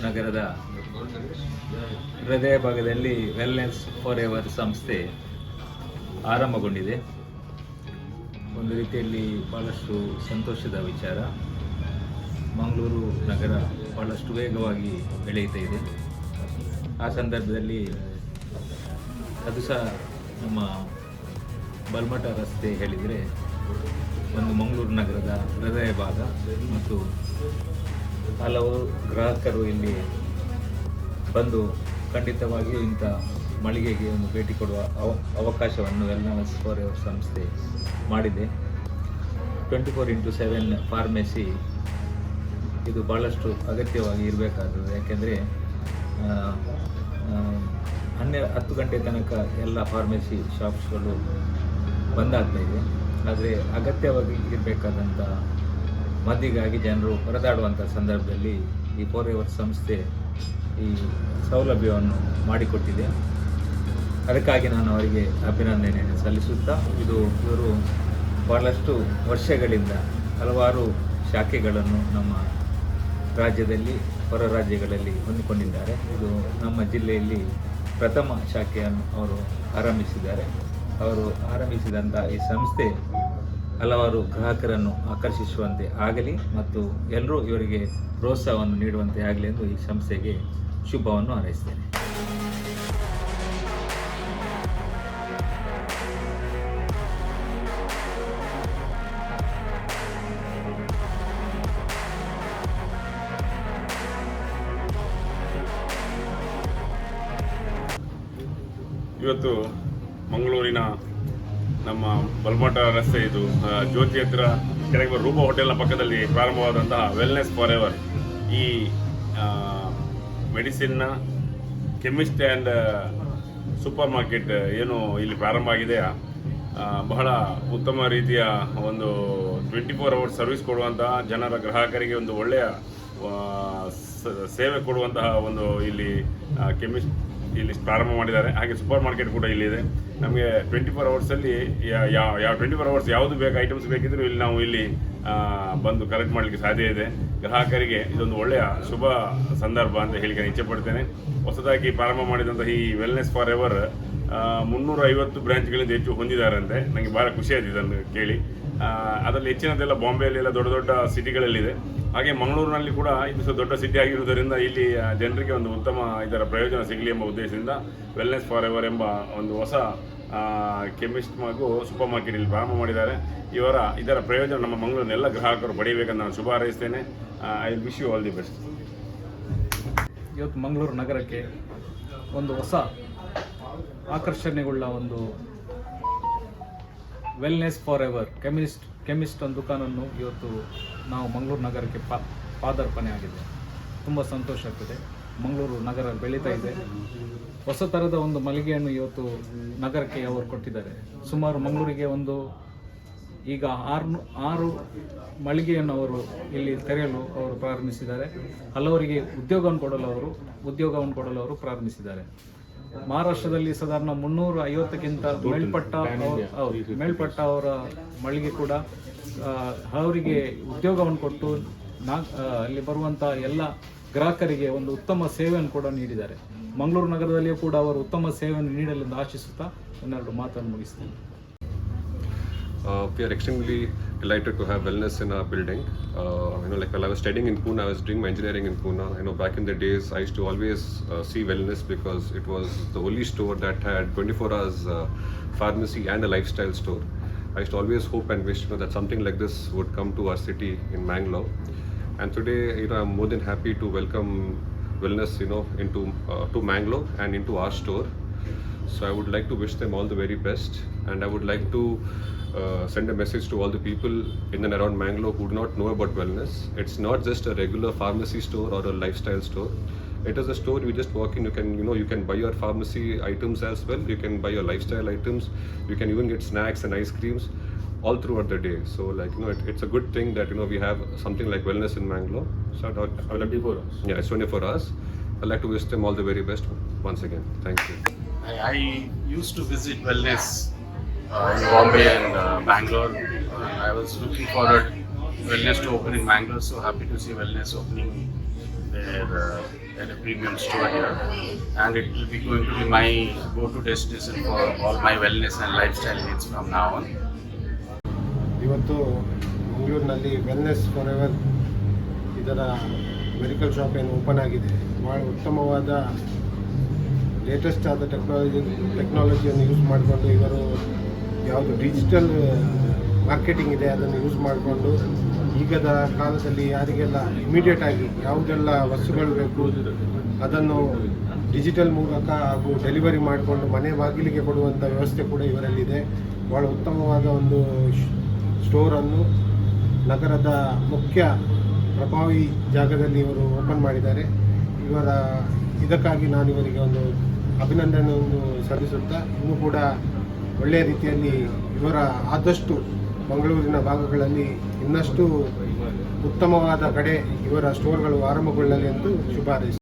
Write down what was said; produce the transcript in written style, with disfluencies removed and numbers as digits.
ನಗರದ ಹೃದಯ ಭಾಗದಲ್ಲಿ ವೆಲ್ನೆಸ್ ಫಾರ್ ಎವರ್ ಸಂಸ್ಥೆ ಆರಂಭಗೊಂಡಿದೆ. ಒಂದು ರೀತಿಯಲ್ಲಿ ಭಾಳಷ್ಟು ಸಂತೋಷದ ವಿಚಾರ. ಮಂಗಳೂರು ನಗರ ಭಾಳಷ್ಟು ವೇಗವಾಗಿ ಬೆಳೆಯುತ್ತಾ ಇದೆ. ಆ ಸಂದರ್ಭದಲ್ಲಿ ಅದು ಸಹ ನಮ್ಮ ಬಲ್ಮಠ ರಸ್ತೆ ಹೇಳಿದರೆ ಒಂದು ಮಂಗಳೂರು ನಗರದ ಹೃದಯ ಭಾಗ ಮತ್ತು ಹಲವು ಗ್ರಾಹಕರು ಇಲ್ಲಿ ಬಂದು ಖಂಡಿತವಾಗಿಯೂ ಇಂಥ ಮಳಿಗೆಗೆ ಒಂದು ಭೇಟಿ ಕೊಡುವ ಅವಕಾಶವನ್ನು ವೆಲ್ನೆಸ್ ಫಾರ್ ಎವರ್ ಸಂಸ್ಥೆ ಮಾಡಿದೆ. 24x7 ಫಾರ್ಮೆಸಿ ಇದು ಭಾಳಷ್ಟು ಅಗತ್ಯವಾಗಿ ಇರಬೇಕಾದದ್ದು. ಯಾಕೆಂದರೆ 10 ಗಂಟೆ ತನಕ ಎಲ್ಲ ಫಾರ್ಮೆಸಿ ಶಾಪ್ಸ್ಗಳು ಬಂದಾಗ್ತಾ ಇದೆ. ಆದರೆ ಅಗತ್ಯವಾಗಿ ಇರಬೇಕಾದಂಥ ಮದ್ದಿಗಾಗಿ ಜನರು ಹೊರದಾಡುವಂಥ ಸಂದರ್ಭದಲ್ಲಿ ಈ ಫಾರ್ ಎವರ್ ಸಂಸ್ಥೆ ಈ ಸೌಲಭ್ಯವನ್ನು ಮಾಡಿಕೊಟ್ಟಿದೆ. ಅದಕ್ಕಾಗಿ ನಾನು ಅವರಿಗೆ ಅಭಿನಂದನೆಯನ್ನು ಸಲ್ಲಿಸುತ್ತಾ, ಇವರು ಭಾಳಷ್ಟು ವರ್ಷಗಳಿಂದ ಹಲವಾರು ಶಾಖೆಗಳನ್ನು ನಮ್ಮ ರಾಜ್ಯದಲ್ಲಿ ಹೊರ ರಾಜ್ಯಗಳಲ್ಲಿ ಹೊಂದಿಕೊಂಡಿದ್ದಾರೆ. ಇದು ನಮ್ಮ ಜಿಲ್ಲೆಯಲ್ಲಿ ಪ್ರಥಮ ಶಾಖೆಯನ್ನು ಅವರು ಆರಂಭಿಸಿದ್ದಾರೆ. ಅವರು ಆರಂಭಿಸಿದಂಥ ಈ ಸಂಸ್ಥೆ ಹಲವಾರು ಗ್ರಾಹಕರನ್ನು ಆಕರ್ಷಿಸುವಂತೆ ಆಗಲಿ ಮತ್ತು ಎಲ್ಲರೂ ಇವರಿಗೆ ಪ್ರೋತ್ಸಾಹವನ್ನು ನೀಡುವಂತೆ ಆಗಲಿ ಎಂದು ಈ ಸಂಸ್ಥೆಗೆ ಶುಭವನ್ನು ಹಾರೈಸ್ತೇನೆ. ಇವತ್ತು ಮಂಗಳೂರಿನ ನಮ್ಮ ಬಲ್ಮಠ ರಸ್ತೆ ಇದು ಜ್ಯೋತಿ ಹತ್ತಿರ ಕೆಳಗೆ ರೂಪ ಹೋಟೆಲ್ನ ಪಕ್ಕದಲ್ಲಿ ಪ್ರಾರಂಭವಾದಂತಹ ವೆಲ್ನೆಸ್ ಫಾರ್ ಎವರ್ ಈ ಮೆಡಿಸಿನ್ನ ಕೆಮಿಸ್ಟ್ ಆ್ಯಂಡ್ ಸೂಪರ್ ಮಾರ್ಕೆಟ್ ಏನು ಇಲ್ಲಿ ಪ್ರಾರಂಭ ಆಗಿದೆ, ಬಹಳ ಉತ್ತಮ ರೀತಿಯ ಒಂದು 24 hours ಸರ್ವಿಸ್ ಕೊಡುವಂತಹ ಜನರ ಗ್ರಾಹಕರಿಗೆ ಒಂದು ಒಳ್ಳೆಯ ಸೇವೆ ಕೊಡುವಂತಹ ಒಂದು ಇಲ್ಲಿ ಕೆಮಿಸ್ಟ್ ಇಲ್ಲಿ ಪ್ರಾರಂಭ ಮಾಡಿದ್ದಾರೆ. ಹಾಗೆ ಸೂಪರ್ ಮಾರ್ಕೆಟ್ ಕೂಡ ಇಲ್ಲಿದೆ. ನಮಗೆ 24 hours ಯಾವ 24 hours ಯಾವುದು ಬೇಕು ಐಟಮ್ಸ್ ಬೇಕಿದ್ರೂ ಇಲ್ಲಿ ನಾವು ಇಲ್ಲಿ ಬಂದು ಕಲೆಕ್ಟ್ ಮಾಡಲಿಕ್ಕೆ ಸಾಧ್ಯ ಇದೆ. ಗ್ರಾಹಕರಿಗೆ ಇದೊಂದು ಒಳ್ಳೆಯ ಶುಭ ಸಂದರ್ಭ ಅಂತ ಹೇಳಿಕೆ ಇಚ್ಛೆ ಪಡ್ತೇನೆ. ಹೊಸದಾಗಿ ಪ್ರಾರಂಭ ಮಾಡಿದಂಥ ಈ ವೆಲ್ನೆಸ್ ಫಾರ್ ಎವರ್ 350 ಬ್ರಾಂಚ್ಗಳಿಂದ ಹೆಚ್ಚು ಹೊಂದಿದ್ದಾರಂತೆ. ನನಗೆ ಭಾಳ ಖುಷಿ ಆಯಿತು ಇದನ್ನು ಕೇಳಿ. ಅದರಲ್ಲಿ ಹೆಚ್ಚಿನದೆಲ್ಲ ಬಾಂಬೆಯಲ್ಲೆಲ್ಲ ದೊಡ್ಡ ದೊಡ್ಡ ಸಿಟಿಗಳಲ್ಲಿದೆ. ಹಾಗೆ ಮಂಗಳೂರಿನಲ್ಲಿ ಕೂಡ ಇದು ಸಹ ದೊಡ್ಡ ಸಿಟಿ ಆಗಿರುವುದರಿಂದ ಇಲ್ಲಿ ಜನರಿಗೆ ಒಂದು ಉತ್ತಮ ಇದರ ಪ್ರಯೋಜನ ಸಿಗಲಿ ಎಂಬ ಉದ್ದೇಶದಿಂದ ವೆಲ್ನೆಸ್ ಫಾರ್ ಎವರ್ ಎಂಬ ಒಂದು ಹೊಸ ಕೆಮಿಸ್ಟ್ ಹಾಗೂ ಸೂಪರ್ ಮಾರ್ಕೆಟ್ ಇಲ್ಲಿ ಪ್ರಾರಂಭ ಮಾಡಿದ್ದಾರೆ. ಇದರ ಪ್ರಯೋಜನ ನಮ್ಮ ಮಂಗಳೂರಿನ ಎಲ್ಲ ಗ್ರಾಹಕರು ಪಡೆಯಬೇಕಂತ ನಾನು ಶುಭ ಹಾರೈಸ್ತೇನೆ. I wish you all the best. ಇವತ್ತು ಮಂಗಳೂರು ನಗರಕ್ಕೆ ಒಂದು ಹೊಸ ಆಕರ್ಷಣೆಗೊಳ್ಳ ಒಂದು ವೆಲ್ನೆಸ್ ಫಾರ್ ಎವರ್ ಕೆಮಿಸ್ಟ್ ಒಂದು ದುಕಾನನ್ನು ಇವತ್ತು ನಾವು ಮಂಗಳೂರು ನಗರಕ್ಕೆ ಪಾದಾರ್ಪಣೆ ಆಗಿದೆ. ತುಂಬ ಸಂತೋಷ ಆಗ್ತದೆ. ಮಂಗಳೂರು ನಗರ ಬೆಳೀತಾ ಇದೆ. ಹೊಸ ಥರದ ಒಂದು ಮಳಿಗೆಯನ್ನು ಇವತ್ತು ನಗರಕ್ಕೆ ಅವರು ಕೊಟ್ಟಿದ್ದಾರೆ. ಸುಮಾರು ಮಂಗಳೂರಿಗೆ ಒಂದು ಈಗ 6 ಮಳಿಗೆಯನ್ನು ಅವರು ಇಲ್ಲಿ ತೆರೆಯಲು ಅವರು ಪ್ರಾರಂಭಿಸಿದ್ದಾರೆ. ಹಲವರಿಗೆ ಉದ್ಯೋಗವನ್ನು ಕೊಡಲು ಅವರು ಪ್ರಾರಂಭಿಸಿದ್ದಾರೆ. ಮಹಾರಾಷ್ಟ್ರದಲ್ಲಿ ಸಾಧಾರಣ 350ಕ್ಕಿಂತ ಮೇಲ್ಪಟ್ಟ ಅವರ ಮಳಿಗೆ ಕೂಡ ಅವರಿಗೆ ಉದ್ಯೋಗವನ್ನು ಕೊಟ್ಟು ಅಲ್ಲಿ ಬರುವಂಥ ಎಲ್ಲ ಗ್ರಾಹಕರಿಗೆ ಒಂದು ಉತ್ತಮ ಸೇವೆಯನ್ನು ಕೂಡ ನೀಡಿದ್ದಾರೆ. ಮಂಗಳೂರು ನಗರದಲ್ಲಿಯೂ ಕೂಡ ಅವರು ಉತ್ತಮ ಸೇವೆಯನ್ನು ನೀಡಲೆಂದು ಆಶಿಸುತ್ತಾ ಒಂದೆರಡು ಮಾತನ್ನು ಮುಗಿಸ್ತೇನೆ. We are extremely delighted to have wellness in our building. Like while I was studying in Pune, I was doing my engineering in Pune. Back in the days, I used to always see wellness because it was the only store that had 24 hours pharmacy and a lifestyle store. I used to always hope and wish that something like this would come to our city in Mangalore. And today, I'm more than happy to welcome wellness, into to Mangalore and into our store. So I would like to wish them all the very best, and I would like to send a message to all the people in and around Mangalore who do not know about wellness. It's not just a regular pharmacy store or a lifestyle store. It is a store you just walk in. You can buy your pharmacy items as well. You can buy your lifestyle items. You can even get snacks and ice creams all throughout the day. So it's a good thing that we have something like wellness in Mangalore. So 24 hours. Yeah, it's 24 hours. I'd like to wish them all the very best once again. Thank you. I used to visit wellness in Bombay and Bangalore. I was looking forward wellness to open in Bangalore, so happy to see wellness opening at a premium store here, and it will be going to be my go-to destination for all my wellness and lifestyle needs from now on. ಇವತ್ತು ಮಂಗಳೂರಿನಲ್ಲಿ wellness for ever ಇದರ medical shop ಏನು open ಆಗಿದೆ. ಭಾಳ ಉತ್ತಮವಾದ latest ಆದ ಟೆಕ್ನಾಲಜಿಯನ್ನು use ಮಾಡಿಕೊಂಡು ಇವರು ಯಾವುದು ಡಿಜಿಟಲ್ ಮಾರ್ಕೆಟಿಂಗ್ ಇದೆ ಅದನ್ನು ಯೂಸ್ ಮಾಡಿಕೊಂಡು ಈಗದ ಕಾಲದಲ್ಲಿ ಯಾರಿಗೆಲ್ಲ ಇಮಿಡಿಯೇಟ್ ಆಗಿ ಯಾವುದೆಲ್ಲ ವಸ್ತುಗಳು ಬೇಕು ಅದನ್ನು ಡಿಜಿಟಲ್ ಮೂಲಕ ಹಾಗೂ ಡೆಲಿವರಿ ಮಾಡಿಕೊಂಡು ಮನೆ ಬಾಗಿಲಿಗೆ ಕೊಡುವಂಥ ವ್ಯವಸ್ಥೆ ಕೂಡ ಇವರಲ್ಲಿದೆ. ಭಾಳ ಉತ್ತಮವಾದ ಒಂದು ಸ್ಟೋರನ್ನು ನಗರದ ಮುಖ್ಯ ಪ್ರಭಾವಿ ಜಾಗದಲ್ಲಿ ಇವರು ಓಪನ್ ಮಾಡಿದ್ದಾರೆ. ಇದಕ್ಕಾಗಿ ನಾನು ಇವರಿಗೆ ಒಂದು ಅಭಿನಂದನೆಯನ್ನು ಸಲ್ಲಿಸುತ್ತಾ ಇನ್ನೂ ಕೂಡ ಒಳ್ಳೆಯ ರೀತಿಯಲ್ಲಿ ಇವರ ಆದಷ್ಟು ಮಂಗಳೂರಿನ ಭಾಗಗಳಲ್ಲಿ ಇನ್ನಷ್ಟು ಉತ್ತಮವಾದ ಕಡೆ ಇವರ ಸ್ಟೋರ್ಗಳು ಆರಂಭಗೊಳ್ಳಲಿ ಎಂದು ಶುಭ ಹಾರೈಸುತ್ತೇನೆ.